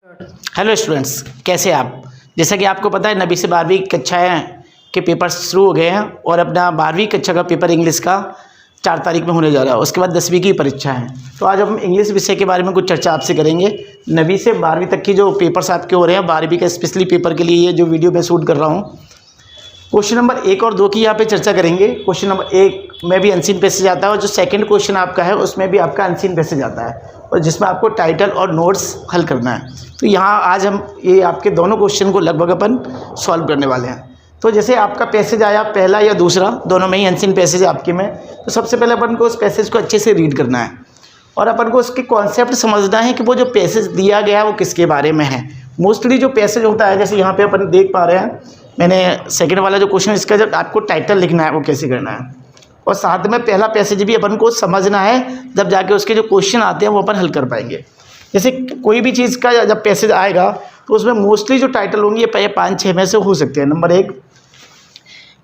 Hello students, कैसे आप। जैसा कि आपको पता है, 9वीं से 12वीं कक्षा के पेपर शुरू हो गए हैं और अपना 12वीं कक्षा का पेपर इंग्लिश का 4 तारीख में होने जा रहा है। उसके बाद 10वीं की परीक्षा है। तो आज हम इंग्लिश विषय के बारे में कुछ चर्चा आपसे करेंगे। 9वीं से 12वीं तक की जो पेपर्स आपके हो रहे हैं, 12वीं के स्पेशली पेपर के लिए ये जो वीडियो मैं शूट कर रहा हूँ, क्वेश्चन नंबर 1 और 2 की यहाँ पे चर्चा करेंगे। क्वेश्चन नंबर 1 में भी अनसीन पैसेज आता है और जो सेकंड क्वेश्चन आपका है उसमें भी आपका अनसीन पैसेज आता है और जिसमें आपको टाइटल और नोट्स हल करना है। तो यहाँ आज हम ये आपके दोनों क्वेश्चन को लगभग अपन सॉल्व करने वाले हैं। तो जैसे आपका पैसेज आया पहला या दूसरा, दोनों में ही अनसीन पैसेज आपके में, तो सबसे पहले अपन को उस पैसेज को अच्छे से रीड करना है और अपन को उसके कॉन्सेप्ट समझना है कि वो जो पैसेज दिया गया है वो किसके बारे में है। मोस्टली जो पैसेज होता है, जैसे यहाँ पे अपन देख पा रहे हैं, मैंने सेकंड वाला जो क्वेश्चन इसका जब आपको टाइटल लिखना है वो कैसे करना है, और साथ में पहला पैसेज भी अपन को समझना है, जब जाके उसके जो क्वेश्चन आते हैं वो अपन हल कर पाएंगे। जैसे कोई भी चीज़ का जब पैसेज आएगा तो उसमें मोस्टली जो टाइटल होंगे ये 5-6 में से हो सकते हैं। नंबर 1,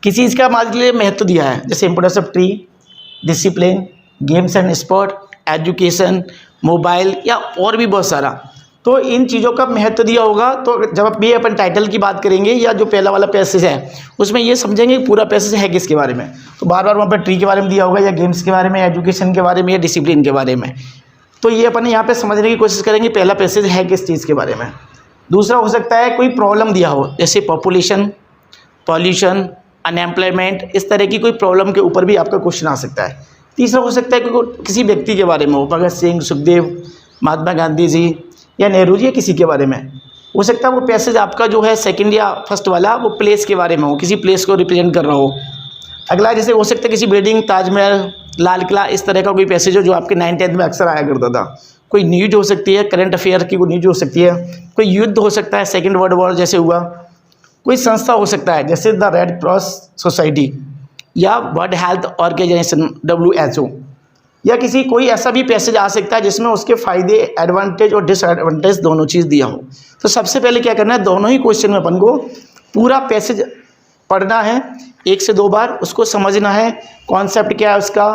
किसी चीज़ का मान लीजिए महत्व दिया है, जैसे importance of tree, discipline, games and sport, education, mobile या और भी बहुत सारा। तो इन चीज़ों का महत्व दिया होगा। तो जब भी अपन टाइटल की बात करेंगे या जो पहला वाला पैसेज है उसमें ये समझेंगे कि पूरा पैसेज है किसके बारे में। तो बार बार वहाँ पर ट्री के बारे में दिया होगा या गेम्स के बारे में, एजुकेशन के बारे में या डिसिप्लिन के बारे में। तो ये अपन यहाँ पे समझने की कोशिश करेंगे पहला पैसेज है किस चीज़ के बारे में। दूसरा हो सकता है कोई प्रॉब्लम दिया हो, जैसे पॉपुलेशन, पॉल्यूशन, अनएम्प्लॉयमेंट, इस तरह की कोई प्रॉब्लम के ऊपर भी आपका क्वेश्चन आ सकता है। तीसरा हो सकता है कि किसी व्यक्ति के बारे में हो, भगत सिंह, सुखदेव, महात्मा गांधी जी या नेहरू जी या किसी के बारे में हो सकता है। वो पैसेज आपका जो है सेकंड या फर्स्ट वाला वो प्लेस के बारे में हो, किसी प्लेस को रिप्रेजेंट कर रहा हो। अगला जैसे हो सकता है किसी बिल्डिंग, ताजमहल, लाल किला, इस तरह का कोई पैसेज हो जो आपके 9th-10th में अक्सर आया करता था। कोई न्यूज हो सकती है, करंट अफेयर की कोई न्यूज हो सकती है, कोई युद्ध हो सकता है, सेकेंड वर्ल्ड वॉर जैसे हुआ, कोई संस्था हो सकता है जैसे द रेड क्रॉस सोसाइटी या वर्ल्ड हेल्थ ऑर्गेनाइजेशन WHO, या किसी कोई ऐसा भी पैसेज आ सकता है जिसमें उसके फ़ायदे, एडवांटेज और डिसएडवांटेज दोनों चीज़ दिया हो। तो सबसे पहले क्या करना है, दोनों ही क्वेश्चन में अपन को पूरा पैसेज पढ़ना है 1 से 2 बार, उसको समझना है कॉन्सेप्ट क्या है उसका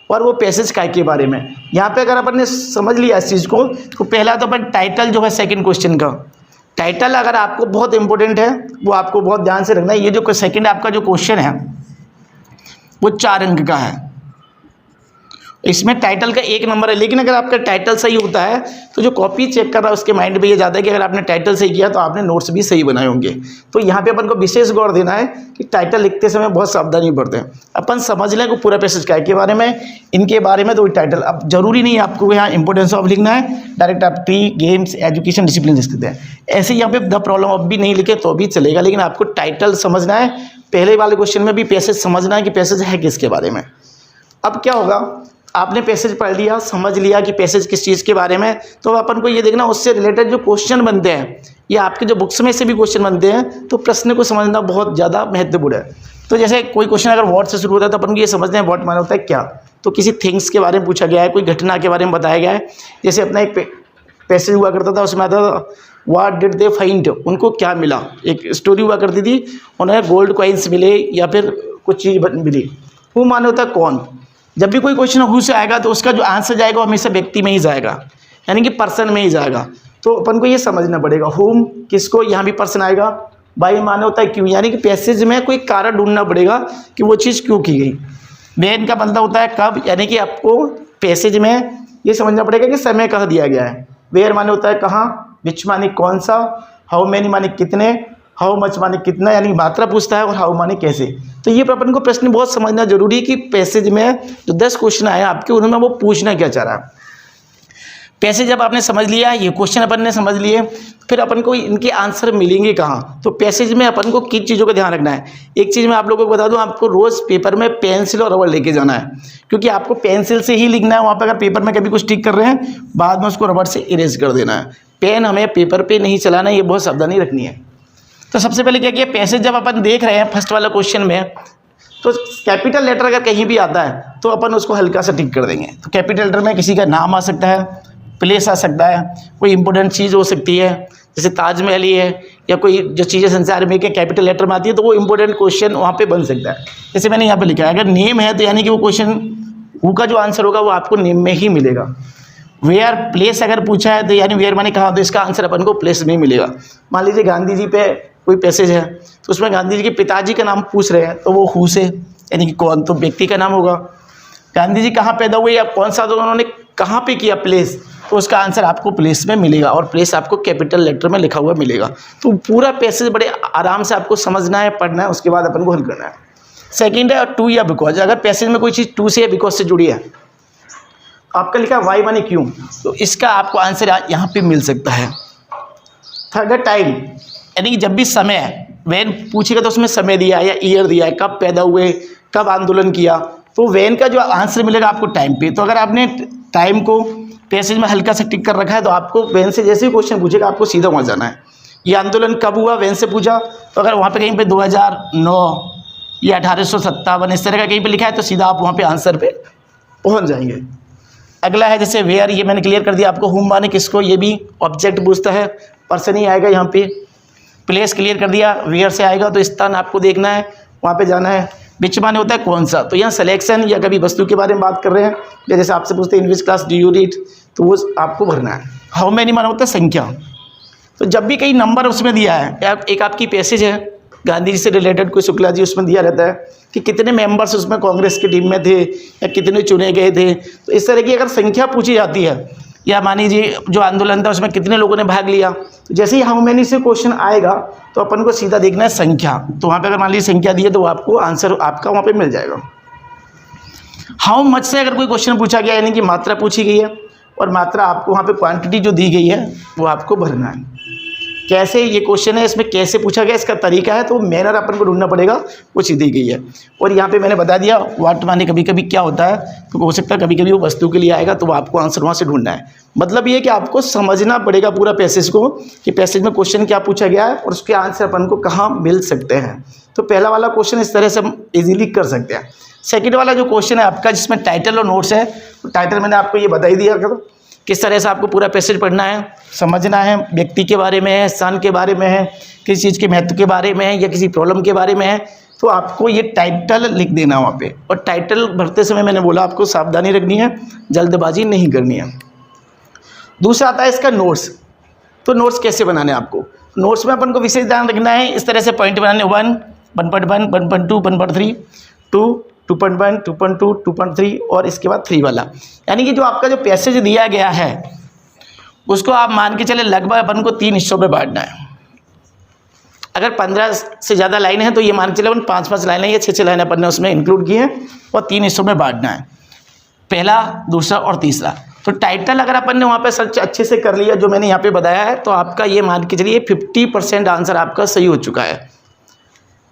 और वो पैसेज काय के बारे में। यहाँ पे अगर अपन ने समझ लिया इस चीज़ को, तो पहला तो अपन टाइटल जो है सेकंड क्वेश्चन का टाइटल अगर आपको बहुत इंपॉर्टेंट है वो आपको बहुत ध्यान से रखना है। ये जो सेकंड आपका जो क्वेश्चन है वो 4 अंक का है, इसमें टाइटल का 1 नंबर है। लेकिन अगर आपका टाइटल सही होता है तो जो कॉपी चेक कर रहा है उसके माइंड में ये जाता है कि अगर आपने टाइटल सही किया तो आपने नोट्स भी सही बनाए होंगे। तो यहाँ पे अपन को विशेष गौर देना है कि टाइटल लिखते समय बहुत सावधानी बरतें। अपन समझ लें कि पूरा पैसेज क्या है के बारे में, इनके बारे में। तो टाइटल अब जरूरी नहीं है आपको यहाँ इंपोर्टेंस ऑफ लिखना है, डायरेक्ट आप ट्री, गेम्स, एजुकेशन, डिसिप्लिन लिख सकते हैं। ऐसे यहाँ पे द प्रॉब्लम ऑफ भी नहीं लिखे तो भी चलेगा, लेकिन आपको टाइटल समझना है। पहले वाले क्वेश्चन में भी पैसेज समझना है कि पैसेज है किसके बारे में। अब क्या होगा, आपने पैसेज पढ़ लिया, समझ लिया कि पैसेज किस चीज़ के बारे में, तो अपन को ये देखना उससे रिलेटेड जो क्वेश्चन बनते हैं या आपके जो बुक्स में से भी क्वेश्चन बनते हैं, तो प्रश्न को समझना बहुत ज़्यादा महत्वपूर्ण है। तो जैसे कोई क्वेश्चन अगर व्हाट से शुरू होता है तो अपन को ये समझना है व्हाट माना होता है क्या। तो किसी थिंग्स के बारे में पूछा गया है, कोई घटना के बारे में बताया गया है। जैसे अपना एक पैसेज हुआ करता था, उसमें आता था व्हाट डिड दे फाइंड, उनको क्या मिला। एक स्टोरी हुआ करती थी, उन्हें गोल्ड कॉइन्स मिले या फिर कुछ चीज़ मिली। वो माने होता है कौन। जब भी कोई क्वेश्चन हु से आएगा तो उसका जो आंसर जाएगा वो हमेशा व्यक्ति में ही जाएगा, यानी कि पर्सन में ही जाएगा। तो अपन को ये समझना पड़ेगा हुम किसको, यहाँ भी पर्सन आएगा। बाई माने होता है क्यों, यानी कि पैसेज में कोई कारण ढूंढना पड़ेगा कि वो चीज़ क्यों की गई। वेन का मतलब होता है कब, यानी कि आपको पैसेज में ये समझना पड़ेगा कि समय कहाँ दिया गया है। वेयर माने होता है कहाँ, विच माने कौन सा, हाउ मैनी माने कितने, हाउ मच माने कितना, यानी मात्रा पूछता है, और हाउ माने कैसे। तो ये अपन को प्रश्न बहुत समझना जरूरी है कि पैसेज में जो 10 क्वेश्चन आए आपके उनमें वो पूछना क्या चाह रहा है। पैसेज जब आपने समझ लिया, ये क्वेश्चन अपन ने समझ लिए, फिर अपन को इनके आंसर मिलेंगे कहाँ। तो पैसेज में अपन को किन चीज़ों का ध्यान रखना है। एक चीज़ मैं आप लोगों को बता दूं, आपको रोज़ पेपर में पेंसिल और रबड़ लेके जाना है, क्योंकि आपको पेंसिल से ही लिखना है। वहाँ पर अगर पेपर में कभी कुछ टिक कर रहे हैं, बाद में उसको रबड़ से इरेज कर देना है। पेन हमें पेपर पर नहीं चलाना है, ये बहुत सावधानी रखनी है। तो सबसे पहले क्या किया, पैसेज जब अपन देख रहे हैं फर्स्ट वाला क्वेश्चन में, तो कैपिटल लेटर अगर कहीं भी आता है तो अपन उसको हल्का सा टिक कर देंगे। तो कैपिटल लेटर में किसी का नाम आ सकता है, प्लेस आ सकता है, कोई इंपॉर्टेंट चीज़ हो सकती है, जैसे ताजमहल ही है, या कोई जो चीज़ें संसार में के कैपिटल लेटर में आती है तो वो इंपॉर्टेंट क्वेश्चन वहाँ पे बन सकता है। जैसे मैंने यहाँ पे लिखा है, अगर नेम है तो यानी कि वो क्वेश्चन हु का जो आंसर होगा वो आपको नेम में ही मिलेगा। वेयर प्लेस अगर पूछा है तो यानी वेयर माने कहाँ, तो इसका आंसर अपन को प्लेस में मिलेगा। मान लीजिए गांधी जी पे कोई पैसेज है तो उसमें गांधी जी के पिताजी का नाम पूछ रहे हैं तो वो हु से यानी कि कौन, तो व्यक्ति का नाम होगा। गांधी जी कहाँ पैदा हुए या कौन सा, तो उन्होंने कहाँ पे किया प्लेस, तो उसका आंसर आपको प्लेस में मिलेगा और प्लेस आपको कैपिटल लेटर में लिखा हुआ मिलेगा। तो पूरा पैसेज बड़े आराम से आपको समझना है, पढ़ना है, उसके बाद अपन को हल करना है। सेकंड है टू या बिकॉज। अगर पैसेज में कोई चीज़ टू से या बिकॉज से जुड़ी है, आपका लिखा है वाई माने क्यों, तो इसका आपको आंसर यहाँ पे मिल सकता है। थर्ड है टाइम, यानी कि जब भी समय वैन पूछेगा तो उसमें समय दिया है या ईयर दिया है, कब पैदा हुए, कब आंदोलन किया, तो वैन का जो आंसर मिलेगा आपको टाइम पे। तो अगर आपने टाइम को पैसेज में हल्का सा टिक कर रखा है तो आपको वैन से जैसे ही क्वेश्चन पूछेगा आपको सीधा वहाँ जाना है। ये आंदोलन कब हुआ, वैन से पूछा, तो अगर वहाँ पे कहीं पे 2009 या 1857 इस तरह का कहीं पे लिखा है तो सीधा आप वहाँ पे आंसर पे पहुँच जाएंगे। अगला है जैसे वेयर, ये मैंने क्लियर कर दिया आपको। हुम माने किसको, ये भी ऑब्जेक्ट पूछता है, पर्सन ही आएगा यहाँ पे। प्लेस क्लियर कर दिया, वेयर से आएगा तो स्थान आपको देखना है, वहाँ पे जाना है। विच माने होता है कौन सा, तो यहाँ सिलेक्शन या कभी वस्तु के बारे में बात कर रहे हैं या जैसे आपसे पूछते हैं in which class do you read, तो वो आपको भरना है। हाउ मैनी माना होता है संख्या, तो जब भी कई नंबर उसमें दिया है, एक आपकी पैसेज है गांधी जी से रिलेटेड कोई शुक्ला जी, उसमें दिया रहता है कि कितने मेंबर्स उसमें कांग्रेस की टीम में थे या कितने चुने गए थे, तो इस तरह की अगर संख्या पूछी जाती है, या मान लीजिए जो आंदोलन था उसमें कितने लोगों ने भाग लिया, तो जैसे ही हाउ मैनी से क्वेश्चन आएगा तो अपन को सीधा देखना है संख्या। तो वहाँ पे अगर मान लीजिए संख्या दी है तो आपको आंसर आपका वहाँ पे मिल जाएगा। हाउ मच से अगर कोई क्वेश्चन पूछा गया यानी कि मात्रा पूछी गई है और मात्रा आपको वहाँ पे क्वांटिटी जो दी गई है वो आपको भरना है। कैसे ये क्वेश्चन है, इसमें कैसे पूछा गया, इसका तरीका है, तो मैनर अपन को ढूंढना पड़ेगा, वो चीज़ दी गई है। और यहाँ पे मैंने बता दिया व्हाट माने कभी कभी क्या होता है, तो हो सकता है कभी कभी वो वस्तु के लिए आएगा तो वो आपको आंसर वहाँ से ढूंढना है। मतलब ये कि आपको समझना पड़ेगा पूरा पैसेज को कि पैसेज में क्वेश्चन क्या पूछा गया है और उसके आंसर अपन को कहाँ मिल सकते हैं। तो पहला वाला क्वेश्चन इस तरह से हम ईजिली कर सकते हैं। सेकेंड वाला जो क्वेश्चन है आपका जिसमें टाइटल और नोट्स है, तो टाइटल मैंने आपको ये बता ही दिया किस तरह से आपको पूरा पैसेज पढ़ना है, समझना है, व्यक्ति के बारे में है, स्थान के बारे में है, किसी चीज़ के महत्व के बारे में है या किसी प्रॉब्लम के बारे में है, तो आपको ये टाइटल लिख देना वहाँ पे। और टाइटल भरते समय मैंने बोला आपको सावधानी रखनी है, जल्दबाजी नहीं करनी है। दूसरा आता है इसका नोट्स। तो नोट्स कैसे बनाने हैं आपको, नोट्स में अपन को विशेष ध्यान रखना है, इस तरह से पॉइंट बनाने 1, 1.1, 1.2, 1.3, 2, 2.1, 2.2, 2.3 और इसके बाद 3 वाला। यानी कि जो आपका जो पैसेज दिया गया है उसको आप मान के चले लगभग अपन को 3 हिस्सों में बांटना है। अगर 15 से ज़्यादा लाइन है तो ये मान के चले अपन 5-5 लाइनें या 6-6 लाइनें अपन ने उसमें इंक्लूड की हैं और 3 हिस्सों में बांटना है, पहला, दूसरा और तीसरा। तो टाइटल अगर अपन ने वहाँ पे सर्च अच्छे से कर लिया जो मैंने यहाँ पे बताया है तो आपका ये मान के चलिए 50% आंसर आपका सही हो चुका है।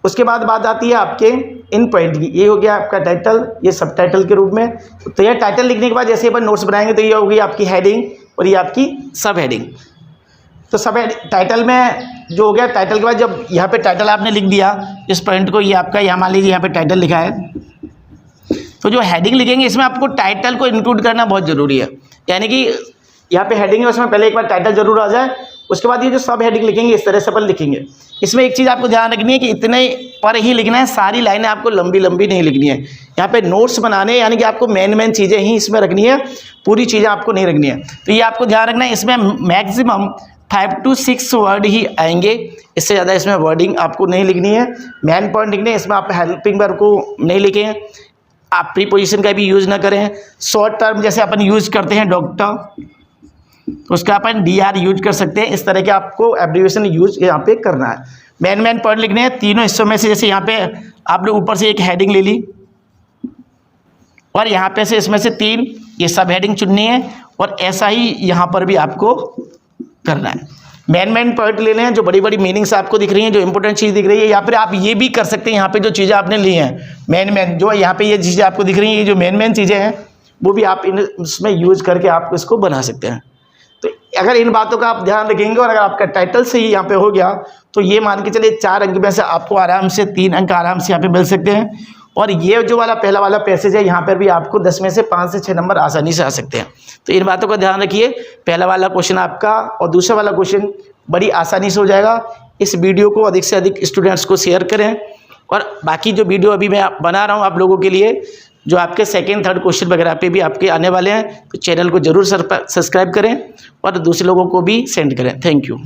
उसके बाद बात आती है आपके इन पॉइंट की। ये हो गया आपका टाइटल, ये सब टाइटल के रूप में। तो ये टाइटल लिखने के बाद जैसे अपन नोट्स बनाएंगे तो ये होगी आपकी हेडिंग और ये आपकी सब हेडिंग। तो सब टाइटल में जो हो गया, टाइटल के बाद जब यहाँ पे टाइटल आपने लिख दिया इस पॉइंट को, ये आपका यहाँ मान लीजिए यहाँ पे टाइटल लिखा है, तो जो हेडिंग लिखेंगे इसमें आपको टाइटल को इंक्लूड करना बहुत ज़रूरी है। यानी कि यहाँ पे हेडिंग है उसमें पहले एक बार टाइटल जरूर आ जाए, उसके बाद ये जो सब हेडिंग लिखेंगे इस तरह से अपन लिखेंगे। इसमें एक चीज़ आपको ध्यान रखनी है कि इतने पर ही लिखना है, सारी लाइनें आपको लंबी लंबी नहीं लिखनी है। यहाँ पे नोट्स बनाने यानी कि आपको मेन चीज़ें ही इसमें रखनी है, पूरी चीज़ें आपको नहीं रखनी है। तो ये आपको ध्यान रखना है, इसमें मैक्सिमम 5 to 6 वर्ड ही आएंगे, इससे ज़्यादा इसमें वर्डिंग आपको नहीं लिखनी है। मेन पॉइंट लिखने, इसमें आप हेल्पिंग वर्ब को नहीं लिखें, आप प्रीपोजिशन का भी यूज़ ना करें। शॉर्ट टर्म जैसे अपन यूज़ करते हैं डॉक्टर, उसका अपन DR यूज कर सकते हैं। इस तरह के आपको एब्रिविएशन यूज यहाँ पे करना है। मेन पॉइंट लिखने हैं तीनों हिस्सों में से। जैसे यहाँ पे आपने ऊपर से एक हेडिंग ले ली और यहाँ पे से इसमें से 3 ये सब हेडिंग चुननी है और ऐसा ही यहाँ पर भी आपको करना है। मेन पॉइंट लेने हैं, जो बड़ी बड़ी मीनिंग्स आपको दिख रही हैं, जो इंपॉर्टेंट चीज़ दिख रही है, या फिर आप ये भी कर सकते हैं। यहाँ पे जो चीज़ें आपने ली हैं मेन जो यहाँ पे ये चीज़ें आपको दिख रही हैं, ये जो मेन चीज़ें हैं वो भी आप इसमें यूज करके आप इसको बना सकते हैं। तो अगर इन बातों का आप ध्यान रखेंगे और अगर आपका टाइटल सही यहाँ पे हो गया तो ये मान के चलिए 4 अंक में से आपको आराम से 3 अंक आराम से यहाँ पे मिल सकते हैं। और ये जो वाला पहला वाला पैसेज है यहाँ पर भी आपको 10 में से 5 से 6 नंबर आसानी से आ सकते हैं। तो इन बातों का ध्यान रखिए। पहला वाला क्वेश्चन आपका और दूसरा वाला क्वेश्चन बड़ी आसानी से हो जाएगा। इस वीडियो को अधिक से अधिक स्टूडेंट्स को शेयर करें और बाकी जो वीडियो अभी मैं बना रहा हूँ आप लोगों के लिए जो आपके सेकंड थर्ड क्वेश्चन वगैरह पे भी आपके आने वाले हैं, तो चैनल को ज़रूर सब्सक्राइब करें और दूसरे लोगों को भी सेंड करें। Thank you.